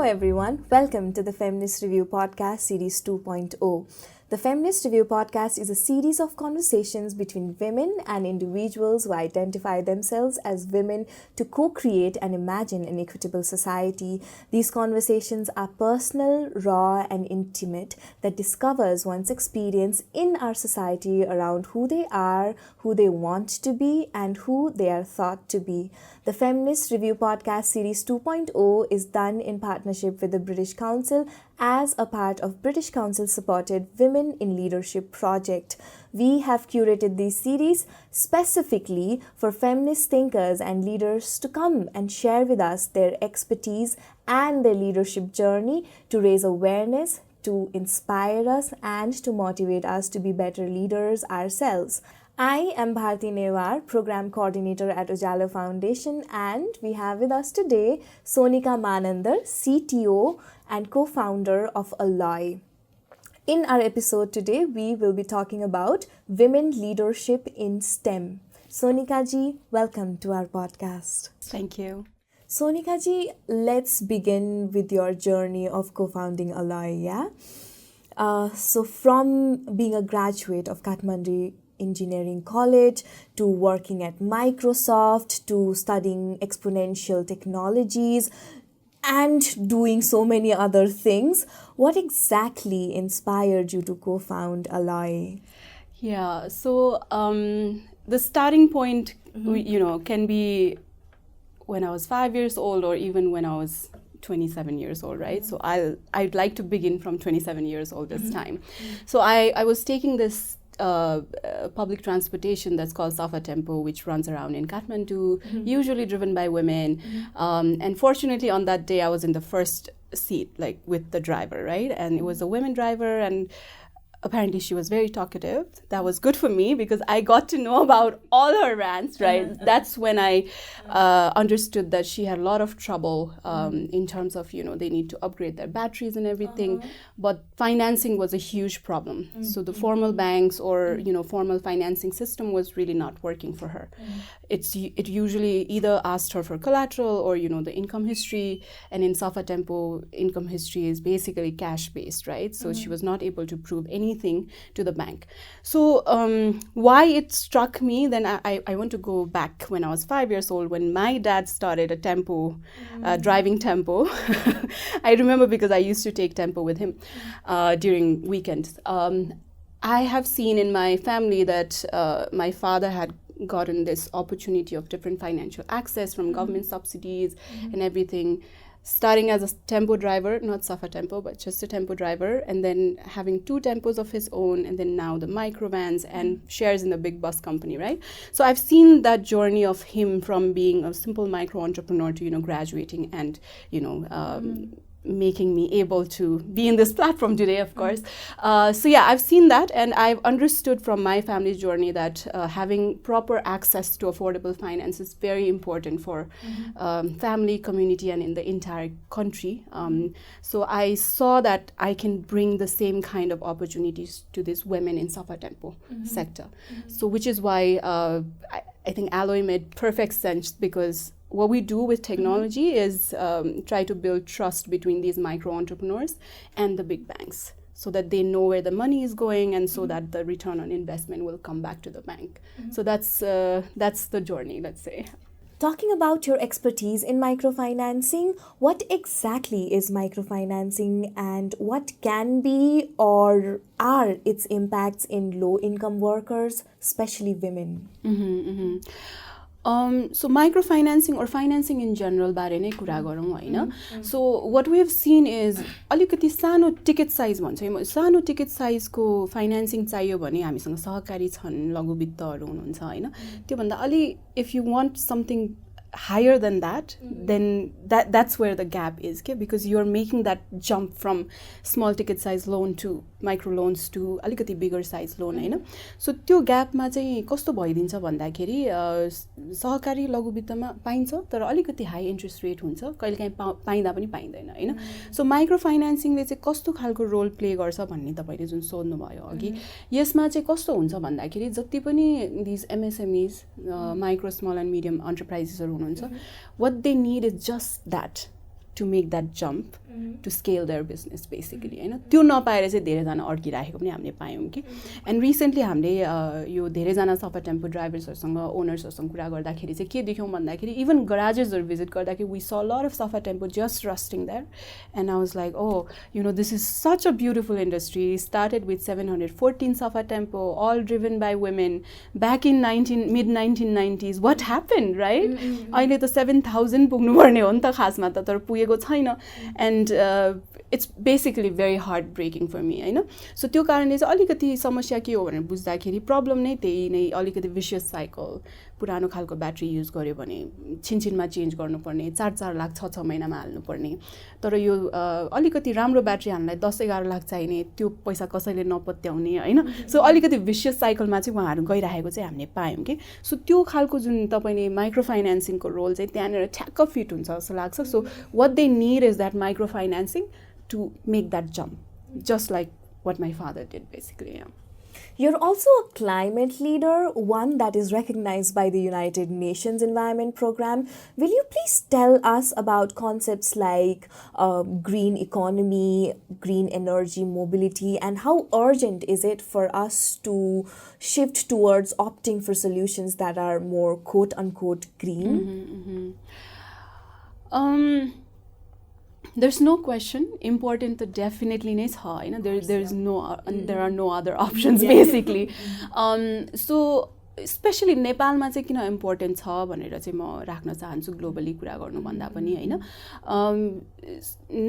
everyone, welcome to the Feminist Review Podcast Series 2.0. The Feminist Review Podcast is a series of conversations between women and individuals who identify themselves as women to co-create and imagine an equitable society. These conversations are personal, raw, and intimate that discovers one's experience in our society around who they are, who they want to be, and who they are thought to be. The Feminist Review Podcast Series 2.0 is done in partnership with the British Council as a part of British Council-supported Women in Leadership project. We have curated this series specifically for feminist thinkers and leaders to come and share with us their expertise and their leadership journey to raise awareness, to inspire us, and to motivate us to be better leaders ourselves. I am Bharti Newar, Program Coordinator at Ujyalo Foundation, and we have with us today Sonika Manandhar, CTO and co-founder of Aloi. In our episode today, we will be talking about women leadership in STEM. Sonika ji, welcome to our podcast. Thank you. Sonika ji, let's begin with your journey of co-founding Aloi, yeah? So from being a graduate of Kathmandu Engineering College to working at Microsoft to studying exponential technologies and doing so many other things, what exactly inspired you to co-found Aloi? Yeah, so the starting point, can be when I was 5 years old or even when I was 27 years old, right? So I'd like to begin from 27 years old this time. So I was taking this public transportation that's called Safa Tempo, which runs around in Kathmandu, usually driven by women. And fortunately, on that day, I was in the first seat, like with the driver, right? And it was a women driver, and apparently she was very talkative. That was good for me because I got to know about all her rants, right? That's when I understood that she had a lot of trouble in terms of, they need to upgrade their batteries and everything. But financing was a huge problem. So the formal banks or, formal financing system was really not working for her. It usually either asked her for collateral or, the income history. And in Safa Tempo, income history is basically cash-based, right? So she was not able to prove anything to the bank. So why it struck me, then I want to go back when I was 5 years old when my dad started a tempo, driving tempo. I remember because I used to take tempo with him during weekends. I have seen in my family that my father had gotten this opportunity of different financial access from government subsidies and everything, starting as a tempo driver, not Safa Tempo, but just a tempo driver, and then having 2 tempos of his own, and then now the microvans and shares in the big bus company, right? So I've seen that journey of him from being a simple micro entrepreneur to, graduating and, making me able to be in this platform today, of course. So yeah, I've seen that, and I've understood from my family's journey that having proper access to affordable finance is very important for family, community, and in the entire country. So I saw that I can bring the same kind of opportunities to these women in Safa Tempo sector. So which is why I think Aloi made perfect sense, because what we do with technology is try to build trust between these micro entrepreneurs and the big banks so that they know where the money is going and so that the return on investment will come back to the bank. So that's the journey, let's say. Talking about your expertise in microfinancing, what exactly is microfinancing and what can be or are its impacts in low-income workers, especially women? So microfinancing or financing in general बारे नै कुरा गरौँ हैन. So what we have seen is अलिकति सानो ticket size भन्छ है, सानो टिकट साइजको फाइनान्सिङ चाहियो भने हामीसँग सहकारी छन्, लघु वित्तहरू हुनुहुन्छ हैन. त्यो भन्दा अलि if you want something higher than that, then that's where the gap is, okay? Because you're making that jump from small ticket size loan to micro loans to अलिकति bigger size loan हैन. So त्यो ग्यापमा चाहिँ कस्तो भइदिन्छ भन्दाखेरि सहकारी लघु वित्तमा पाइन्छ तर अलिकति हाई इन्ट्रेस्ट रेट हुन्छ, कहिलेकाहीँ पाइँदा पनि पाइँदैन हैन. सो माइक्रो फाइनान्सिङले चाहिँ कस्तो खालको रोल प्ले गर्छ भन्ने तपाईले जुन सोध्नु भयो अघि, यसमा चाहिँ कस्तो हुन्छ भन्दाखेरि जति पनि these MSMEs, micro small and medium enterprises हुनुहुन्छ, what they need is just that, to make that jump to scale their business basically हैन त्यो नपाएर चाहिँ धेरैजना अड्किराखेको पनि हामीले पायौँ कि एन्ड रिसेन्टली हामीले यो धेरैजना सफा टेम्पो ड्राइभर्सहरूसँग ओनर्सहरूसँग कुरा गर्दाखेरि चाहिँ के देख्यौँ भन्दाखेरि इभन गराजेसहरू भिजिट गर्दाखेरि we saw lot of Safa tempo just rusting there and I was like oh you know this is such a beautiful industry started with 714 Safa tempo all driven by women back in mid 1990s what happened right अहिले त 7000 पुग्नु पर्ने हो नि त खासमा त तर पुगेको छैन and it's basically very heartbreaking for me हैन सो त्यो कारणले चाहिँ अलिकति समस्या के हो भनेर बुझ्दाखेरि प्रब्लम नै त्यही नै अलिकति विशियस साइकल पुरानो खालको ब्याट्री युज गर्यो भने छिनछिनमा चेन्ज गर्नुपर्ने 4 लाख 6 महिनामा हाल्नुपर्ने तर यो अलिकति राम्रो ब्याट्री हाल्नलाई 10-11 लाख चाहिने त्यो पैसा कसैले नपत्याउने हैन सो अलिकति विशियस साइकलमा चाहिँ उहाँहरू गइरहेको चाहिँ हामीले पायौँ कि सो त्यो खालको जुन तपाईले माइक्रो फाइनान्सिङको रोल चाहिँ त्यहाँनिर ठ्याक्क फिट हुन्छ जस्तो लाग्छ so what they need is that microfinancing to make that jump just like what my father did basically yeah. You're also a climate leader, one that is recognized by the United Nations Environment Programme. Will you please tell us about concepts like green economy, green energy mobility, and how urgent is it for us to shift towards opting for solutions that are more quote-unquote green? There's no question important to definitely नै छ हैन there are no other options basically so specially नेपालमा चाहिँ किन important छ भनेर चाहिँ म राख्न चाहन्छु ग्लोबली कुरा गर्नु भन्दा पनि हैन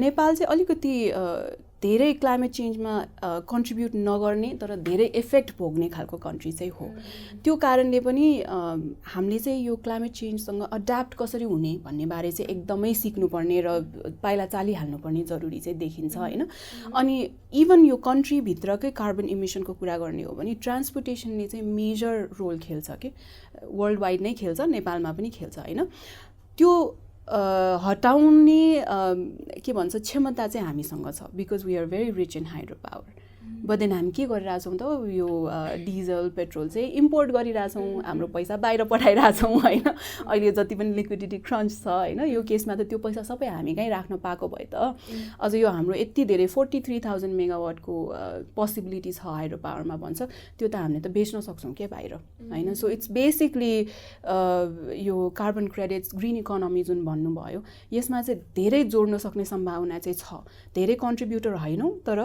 नेपाल चाहिँ अलिकति धेरै क्लाइमेट चेन्जमा कन्ट्रिब्युट नगर्ने तर धेरै इफेक्ट भोग्ने खालको कन्ट्री चाहिँ हो त्यो कारणले पनि हामीले चाहिँ यो क्लाइमेट चेन्जसँग अड्याप्ट कसरी हुने भन्ने बारे चाहिँ एकदमै सिक्नुपर्ने र पाइला चालिहाल्नुपर्ने जरुरी चाहिँ देखिन्छ हैन अनि इभन यो कन्ट्री भित्रकै कार्बन इमिसनको कुरा गर्ने हो भने ट्रान्सपोर्टेसनले चाहिँ मेजर रोल खेल्छ के वर्ल्ड वाइड नै खेल्छ नेपालमा पनि खेल्छ हैन त्यो हटाउने के भन्छ क्षमता चाहिँ हामीसँग छ because we are very rich in hydropower but then हामी के गरिरहेछौँ त यो डिजल पेट्रोल चाहिँ इम्पोर्ट गरिरहेछौँ हाम्रो पैसा बाहिर पठाइरहेछौँ हैन अहिले जति पनि लिक्विडिटी क्रन्च छ हैन यो केसमा त त्यो पैसा सबै हामी कहीँ राख्न पाएको भए त अझ यो हाम्रो यति धेरै 43,000 मेगावाटको पोसिबिलिटी छ हाइड्रो पावरमा भन्छ त्यो त हामीले त बेच्न सक्छौँ के बाहिर हैन सो इट्स बेसिकली यो कार्बन क्रेडिट्स ग्रीन इकोनोमी जुन भन्नुभयो यसमा चाहिँ धेरै जोड्न सक्ने सम्भावना चाहिँ छ धेरै कन्ट्रिब्युटर हैनौँ तर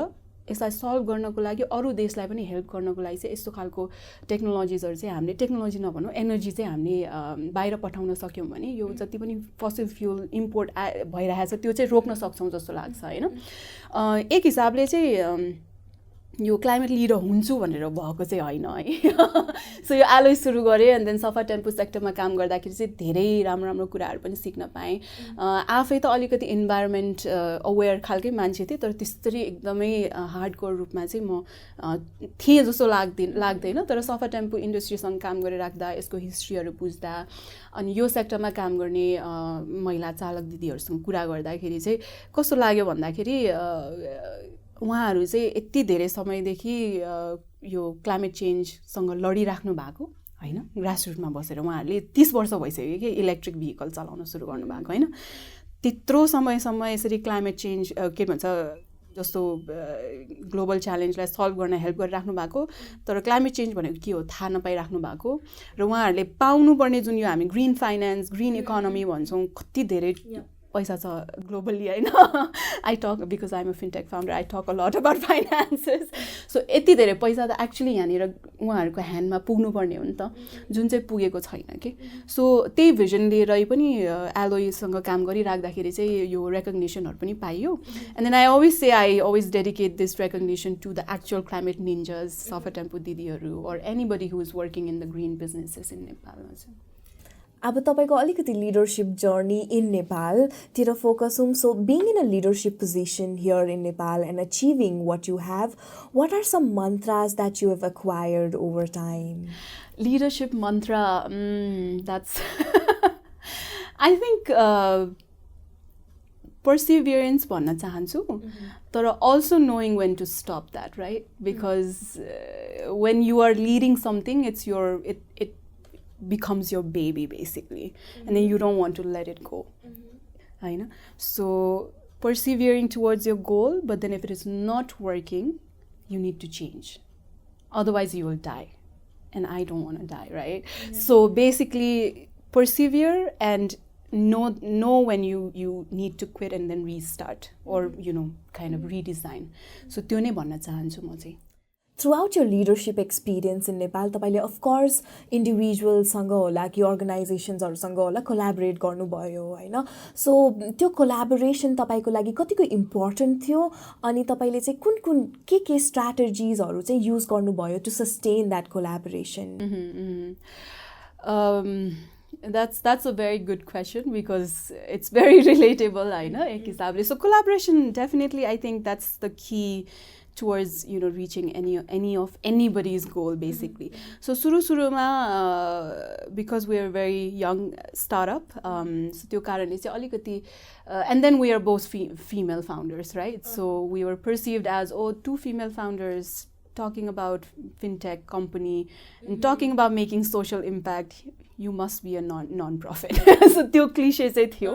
यसलाई सल्भ गर्नको लागि अरू देशलाई पनि हेल्प गर्नको लागि चाहिँ यस्तो खालको टेक्नोलोजिजहरु चाहिँ हामीले टेक्नोलोजी नभनौँ एनर्जी चाहिँ हामीले बाहिर पठाउन सक्यौँ भने यो जति पनि फसिल फ्युल इम्पोर्ट भइरहेछ त्यो चाहिँ रोक्न सक्छौँ जस्तो लाग्छ हैन एक हिसाबले चाहिँ यो क्लाइमेट लिडर हुन्छु भनेर भएको चाहिँ हैन है सो यो आलोइ सुरु गरे एन्ड देन सफा टेम्पो सेक्टरमा काम गर्दाखेरि चाहिँ धेरै राम्रो राम्रो कुराहरू पनि सिक्न पाएँ आफै त अलिकति इन्भाइरोमेन्ट अवेयर खालकै मान्छे थिएँ तर त्यसरी एकदमै हार्डकोर रूपमा चाहिँ म थिएँ जस्तो लाग्दैन तर सफा टेम्पो इन्डस्ट्रीसँग काम गरेर राख्दा यसको हिस्ट्रीहरू बुझ्दा अनि यो सेक्टरमा काम गर्ने महिला चालक दिदीहरूसँग कुरा गर्दाखेरि चाहिँ कस्तो लाग्यो भन्दाखेरि उहाँहरू चाहिँ यति धेरै समयदेखि यो क्लाइमेट चेन्जसँग लडिराख्नु भएको हैन ग्रासरुटमा बसेर उहाँहरूले 30 वर्ष भइसक्यो कि इलेक्ट्रिक भेहिकल चलाउन सुरु गर्नु भएको हैन त्यत्रो समयसम्म यसरी क्लाइमेट चेन्ज के भन्छ जस्तो ग्लोबल च्यालेन्जलाई सल्भ गर्न हेल्प गरिराख्नु भएको तर क्लाइमेट चेन्ज भनेको के हो थाहा नपाइराख्नु भएको र उहाँहरूले पाउनुपर्ने जुन यो हामी ग्रीन फाइनान्स ग्रीन इकोनोमी भन्छौँ कति धेरै पैसा छ ग्लोबली हैन I talk because I am a fintech founder I talk a lot about finances so यति धेरै पैसा त एक्चुअली यहाँनिर उहाँहरूको ह्यान्डमा पुग्नुपर्ने हो नि त जुन चाहिँ पुगेको छैन कि सो त्यही भिजन लिएर पनि एलोइसँग काम गरिराख्दाखेरि चाहिँ यो रेकग्निसनहरू पनि पाइयो and then I always dedicate this recognition to the actual climate ninjas Safa tempo दिदीहरू और anybody who is working in the green businesses in नेपालमा चाहिँ अब तपाईको अलिकति leadership journey in Nepal तिर focus हौं so being in a leadership position here in Nepal and achieving what you have what are some mantras that you have acquired over time leadership mantra that's I think perseverance भन्न चाहन्छु तर also knowing when to stop that right because when you are leading something it's it becomes your baby basically and then you don't want to let it go होइन. So persevering towards your goal, but then if it is not working, you need to change. Otherwise you will die. And I don't want to die, right? So basically persevere and know when you need to quit and then restart or kind of redesign. So त्यो नै भन्न चाहन्छु म चाहिँ. Throughout your leadership experience in Nepal, तपाईले of course individualसँग होला कि organizationsहरुसँग होला collaborate गर्नुभयो हैन. So त्यो collaboration तपाईको लागि कतिको important थियो अनि तपाईले चाहिँ कुन के strategiesहरु चाहिँ use गर्नुभयो to sustain that collaboration? That's a very good question because it's very relatable, हैन, एक हिसाबले. So collaboration, definitely I think that's the key towards reaching anybody's goal basically. So suruma because we are a very young startup, so त्यो कारणले चाहिँ अलिकति and then we are both female founders, right? So we were perceived as two female founders talking about fintech company and talking about making social impact. You must be a non-profit. So त्यो cliche चाहिँ थियो.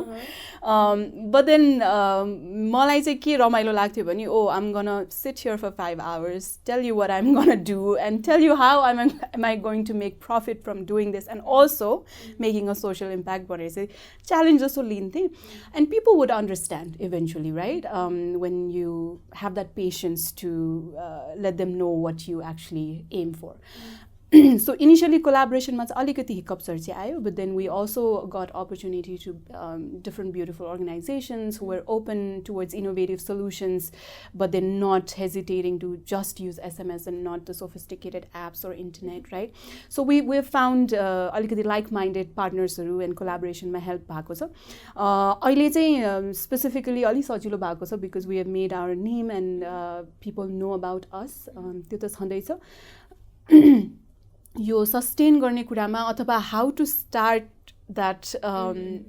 But then मलाई चाहिँ के रमाइलो लाग्थ्यो भने I'm gonna sit here for 5 hours, tell you what I'm gonna do and tell you how am I going to make profit from doing this and also making a social impact भनेर चाहिँ challenge जस्तो लिन्थे. And people would understand eventually, right? When you have that patience to let them know what you actually aim for. So initially collaboration मा चाहिँ अलिकति hiccups चाहिँ आयो, but then we also got opportunity to different beautiful organizations who were open towards innovative solutions, but then not hesitating to just use SMS and not the sophisticated apps or internet, right? So we found अलिकति like-minded partnersहरु and collaboration मा help भएको छ. अहिले चाहिँ specifically अलि सजिलो भएको छ because we have made our name and people know about us. त्यो त छँदैछ. यो sustain गर्ने कुरामा अथवा how to start that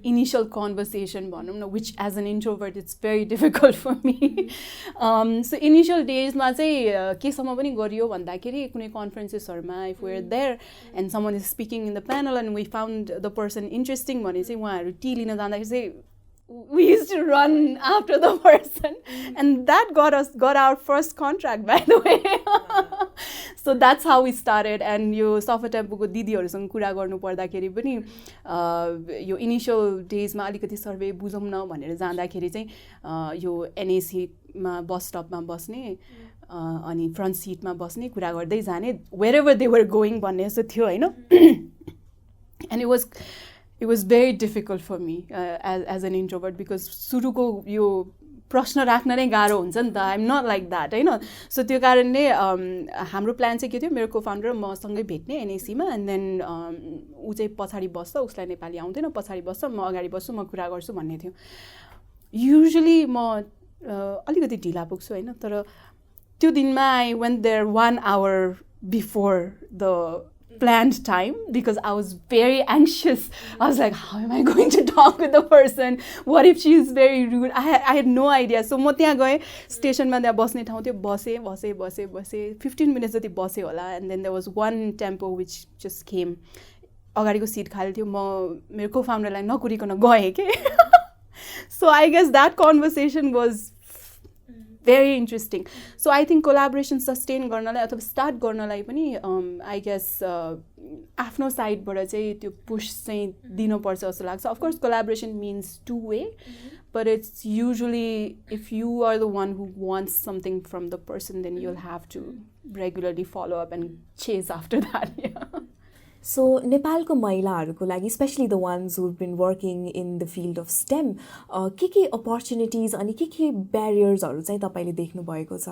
initial conversation भनौँ न, which as an introvert it's very difficult for me. So initial days मा चाहिँ केसम्म पनि गरियो भन्दाखेरि कुनै conferencesहरुमा if we're there and someone is speaking in the panel and we found the person interesting भने चाहिँ उहाँहरु टी लिन जाँदाखेरि चाहिँ we used to run after the person and that got our first contract, by the way. So that's how we started. And यो software tempo को दिदीहरुसँग कुरा गर्नु पर्दाखेरि पनि यो initial days मा अलिकति सर्वे बुझौँ न भनेर जाँदाखेरि चाहिँ यो NAC मा बस स्टप मा बस्ने अनि फ्रन्ट सीट मा बस्ने कुरा गर्दै जाने wherever they were going भन्ने जस्तो थियो हैन. And it was very difficult for me as an introvert because सुरुको यो प्रश्न राख्न नै गाह्रो हुन्छ नि त. I'm not like that, हैन. So त्यो कारणले हाम्रो प्लान चाहिँ के थियो, मेरो को-फाउन्डर म सँगै भेट्ने NAC मा and then उ चाहिँ पछाडी बस्छ, उसलाई नेपाली आउँदैन, पछाडी बस्छ, म अगाडि बस्छु, म कुरा गर्छु भन्ने थियो. Usually म अलिकति ढिला पुग्छु हैन, तर त्यो दिनमा I went there 1 hour before the planned time because I was very anxious. I was like, how am I going to talk with the person? What if she is very rude? I had no idea. So म त्यहाँ गए, स्टेशनमा त्यहाँ बस्ने ठाउँ थियो, बसे 15 minutes जति बसे होला and then there was one tempo which just came. अगाडिको सीट खाली थियो, म मेरो को-फाउन्डरलाई नकुरिकन गए के. So I guess that conversation was very interesting. So I think collaboration sustain गर्नलाई अथवा start गर्नलाई पनि I guess आफ्नो साइडबाट चाहिँ त्यो push चाहिँ दिनुपर्छ जस्तो लाग्छ. Of course collaboration means two-way, but it's usually if you are the one who wants something from the person, then you'll have to regularly follow up and chase after that. Yeah. So नेपालको महिलाहरूको लागि, especially the ones who've been working in the field of STEM, के opportunities अनि के barriersहरू चाहिँ तपाईले देख्नु भएको छ?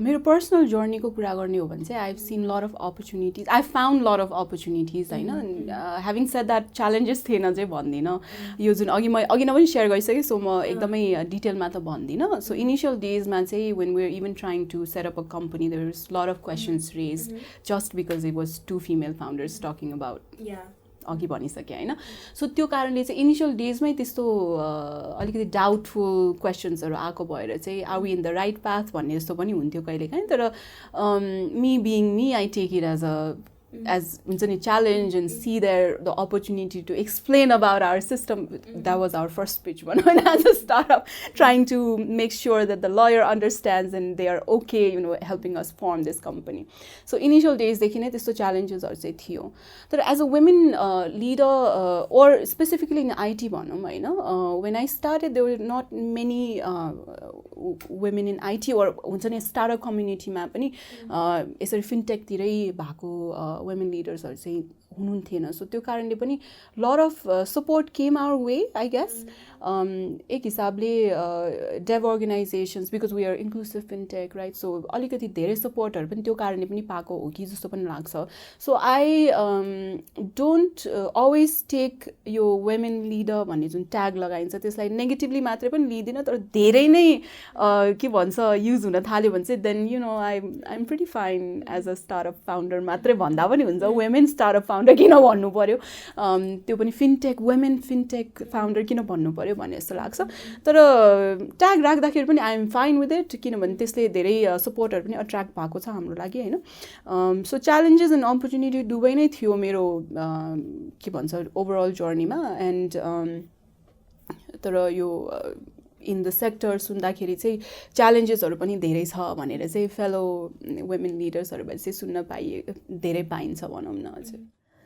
मेरो पर्सनल जर्नीको कुरा गर्ने हो भने चाहिँ I've seen lot of opportunities. I found lot of opportunities, हैन. Having said that, challenges थिएन चाहिँ भन्दिन. यो जुन अघि नै पनि शेयर गरिसके, सो म एकदमै डिटेलमा त भन्दिन. So initial days मा चाहिँ when we were even trying to set up a company, there was a lot of questions raised just because it was two female founders talking about अघि भनिसके हैन. सो त्यो कारणले चाहिँ इनिशियल डेजमै त्यस्तो अलिकति डाउटफुल क्वेशन्सहरु आको भएर चाहिँ are we in the right path भन्ने जस्तो पनि हुन्थ्यो कहिलेकाहीँ. तर me being me, I take it as a as a challenge and see the opportunity to explain about our system. That was our first pitch one as a startup, trying to make sure that the lawyer understands and they are okay, helping us form this company. So initial days देखि नै त्यस्तो challenges चाहिँ थियो. तर as a women leader or specifically in IT भनौँ हैन, when I started there were not many women in IT or हुन्छ नि startup community मा पनि यसरी fintech तिरै भएको women leaders are saying हुनुहुन्थेन. So त्यो कारणले पनि lot of support came our way, I guess. एक हिसाबले dev organizations, because we are inclusive fintech, right? So अलिकति धेरै सपोर्टहरु पनि त्यो कारणले पनि पाएको हो कि जस्तो पनि लाग्छ. So I don't always take यो women leader भन्ने जुन ट्याग लगाइन्छ त्यसलाई नेगेटिभली मात्रै पनि लिदिन, तर धेरै नै के भन्छ युज हुन थाल्यो भने चाहिँ then I'm pretty fine as a startup founder मात्रै भन्दा पनि हुन्छ. Women startup founder किन भन्नु पर्यो, त्यो पनि fintech women fintech founder किन भन्नु पर्यो भन्ने जस्तो लाग्छ. तर ट्याग राख्दाखेरि पनि I am fine with it किनभने त्यसले धेरै सपोर्टहरु पनि अट्र्याक्ट भएको छ हाम्रो लागि हैन. So challenges and opportunity दुवै नै थियो मेरो के भन्छ ओभरअल जर्नीमा. एन्ड तर यो in the sector सुन्दाखेरि चाहिँ challengesहरु पनि धेरै छ भनेर चाहिँ fellow women leadersहरुबाट चाहिँ सुन्न धेरै पाइन्छ भनौँ न अझै.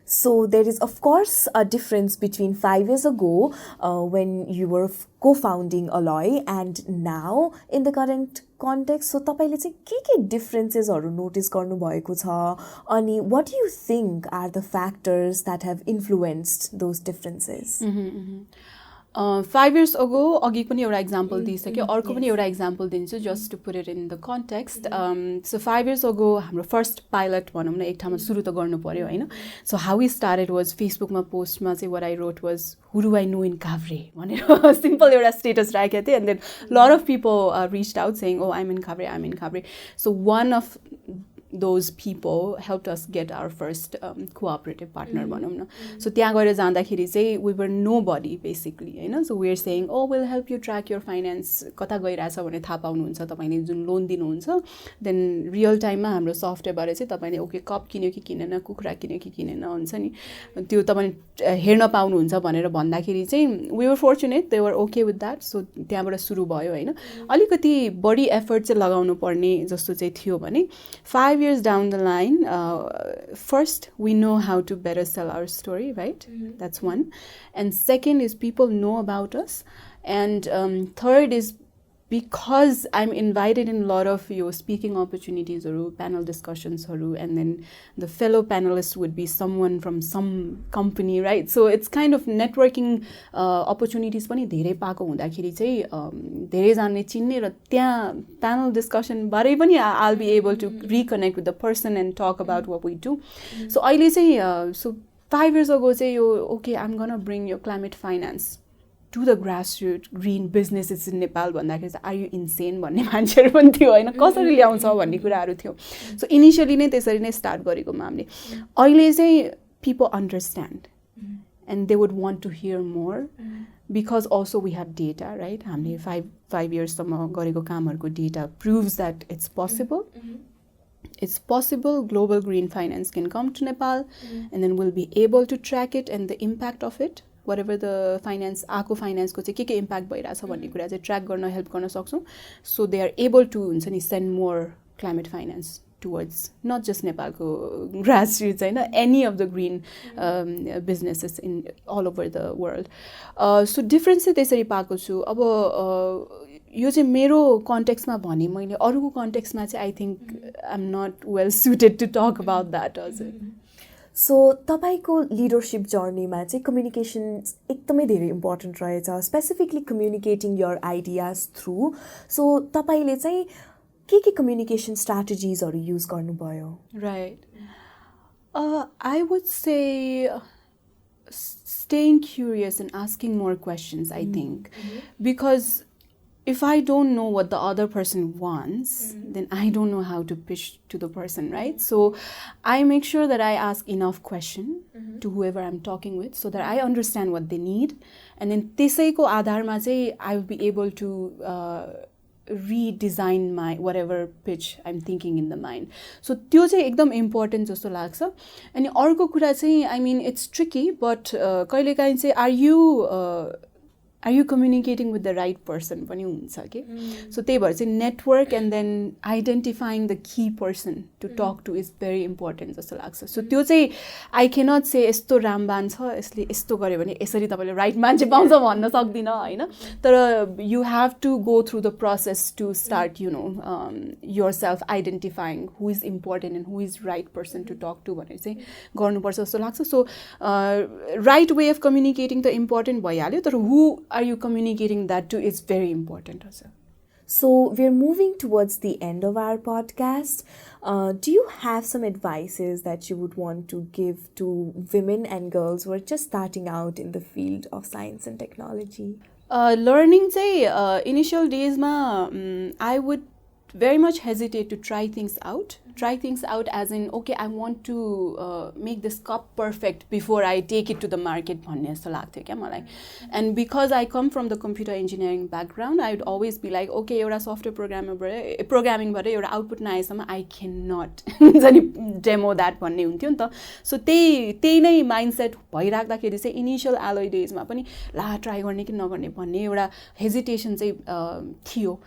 So there is of course a difference between 5 years ago when you were co-founding Aloi and now in the current context. So तपाईले चाहिँ के differencesहरु notice गर्नु भएको छ अनि what do you think are the factors that have influenced those differences? 5 years ago अघि पनि एउटा example दिइसक्यो, अर्को पनि एउटा example दिन्छु just to put it in the context. So 5 years ago हाम्रो first pilot भनौँ न एक ठाउँमा सुरु त गर्नु पर्यो हैन. So how we started was Facebook मा post मा चाहिँ what I wrote was who do I know in Kavre भनेर simple एउटा status राखेको थिएँ, and then lot of people reached out saying oh I'm in Kavre. So one of those people helped us get our first cooperative partner भनौँ न. So त्यहाँ गएर जाँदाखेरि चाहिँ we were nobody basically हैन. So we are saying oh we'll help you track your finance, कता गइराछ भने थाहा पाउनुहुन्छ तपाईले जुन लोन दिनुहुन्छ. Then real time मा हाम्रो सफ्टवेयरबाट चाहिँ तपाईले ओके कप किन्यो कि किनेन, कुखुरा किन्यो कि किनेन हुन्छ नि, त्यो तपाईले हेर्न पाउनुहुन्छ भनेर भन्दाखेरि चाहिँ we were fortunate, they were okay with that. So त्यहाँबाट सुरु भयो हैन. अलिकति बढी एफर्ट चाहिँ लगाउनु पर्ने जस्तो चाहिँ थियो भने 5 years down the line, first we know how to better sell our story, right? That's one. And second is people know about us. And third is because I'm invited in a lot of your speaking opportunities or panel discussions, and then the fellow panelists would be someone from some company, right? So it's kind of networking opportunities पनि धेरै पाएको हुँदाखेरि चाहिँ धेरै जनाले चिन्ने र त्यहाँ panel discussion बारे पनि I'll be able to reconnect with the person and talk about what we do. So अहिले चाहिँ so 5 years ago चाहिँ यो okay I'm gonna bring your climate finance to the grassroots green businesses in Nepal भन्दाखेरि चाहिँ are you insane भन्ने मान्छेहरु पनि थियो हैन, कसरी ल्याउँछ भन्ने कुराहरु थियो. So initially नै त्यसरी नै स्टार्ट गरेको हामीले. अहिले चाहिँ people understand and they would want to hear more because also we have data, right? हामीले 5 years सम्म गरेको कामहरुको data proves that it's possible. It's possible global green finance can come to Nepal and then we'll be able to track it and the impact of it. Whatever the finance, आको finance को चाहिँ के impact भइराछ भन्ने कुरा चाहिँ track गर्न help गर्न सक्छौं. So they are able to हुन्छ नि send more climate finance towards not just Nepal ko grassroots हैन, any of the green businesses in all over the world. So difference चाहिँ त्यसरी पाएको छु. अब यो चाहिँ मेरो context मा भने मैले अरूको context मा चाहिँ I think I'm not well suited to talk about that also. So तपाईको leadership journey मा चाहिँ communication एकदमै धेरै important रहेछ, specifically communicating your ideas through. So तपाईले चाहिँ के communication strategies हरु use गर्नुभयो? Right. I would say staying curious and asking more questions, I think. Because if I don't know what the other person wants, then I don't know how to pitch to the person, right? So I make sure that I ask enough questions to whoever I'm talking with so that I understand what they need. And then त्यसैको आधारमा चाहिँ I will be able to redesign my whatever pitch I'm thinking in the mind. So त्यो चाहिँ एकदम important जस्तो लाग्छ. अनि अर्को कुरा चाहिँ I mean it's tricky but कहिलेकाहीँ चाहिँ are you communicating with the right person पनि हुन्छ के. So त्यही भएर चाहिँ network and then identifying the key person to talk to is very important जस्तो लाग्छ. So त्यो चाहिँ I cannot say यस्तो रामबान छ यसले यस्तो गर्यो भने यसरी तपाईले राइट मान्छे पाउँछ भन्न सक्दिन हैन. तर you have to go through the process to start yourself identifying who is important and who is right person to talk to भनेर चाहिँ गर्नुपर्छ जस्तो लाग्छ. So right way of communicating the important भइहाल्यो तर who are you communicating that to is very important also. So we're moving towards the end of our podcast. Do you have some advices that you would want to give to women and girls who are just starting out in the field of science and technology? Learning चाहिँ initial days ma I would very much hesitate to try things out. Try things out as in, okay, I want to make this cup perfect before I take it to the market भन्ने जस्तो लाग्थ्यो क्या मलाई. And because I come from the computer engineering background, I would always be like, okay, एउटा software programmingबाट एउटा output नआएसम्म I cannot demo that भन्ने हुन्थ्यो नि त. So त्यही नै mindset भइराख्दाखेरि चाहिँ initial Aloi daysमा पनि ला try गर्ने कि नगर्ने भन्ने एउटा hesitation चाहिँ थियो.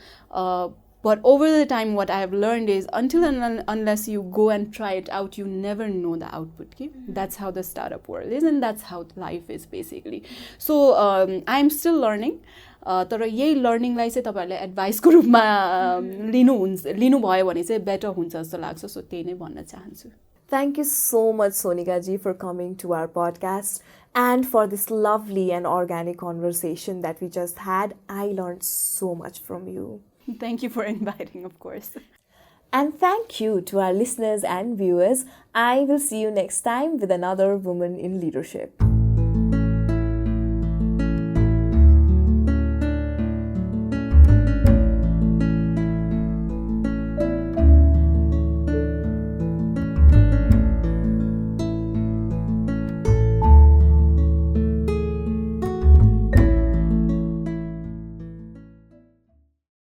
But over the time, what I have learned is until and unless you go and try it out, you never know the output. Okay? That's how the startup world is, and that's how life is basically. So I'm still learning. तर यही लर्निङलाई चाहिँ तपाईहरुले एडभाइसको रूपमा लिनु भयो भने चाहिँ better हुन्छ जस्तो लाग्छ. सो त्यही नै भन्न चाहन्छु. Thank you so much, Sonika ji, for coming to our podcast and for this lovely and organic conversation that we just had. I learned so much from you. Thank you for inviting, of course. And thank you to our listeners and viewers. I will see you next time with another woman in leadership.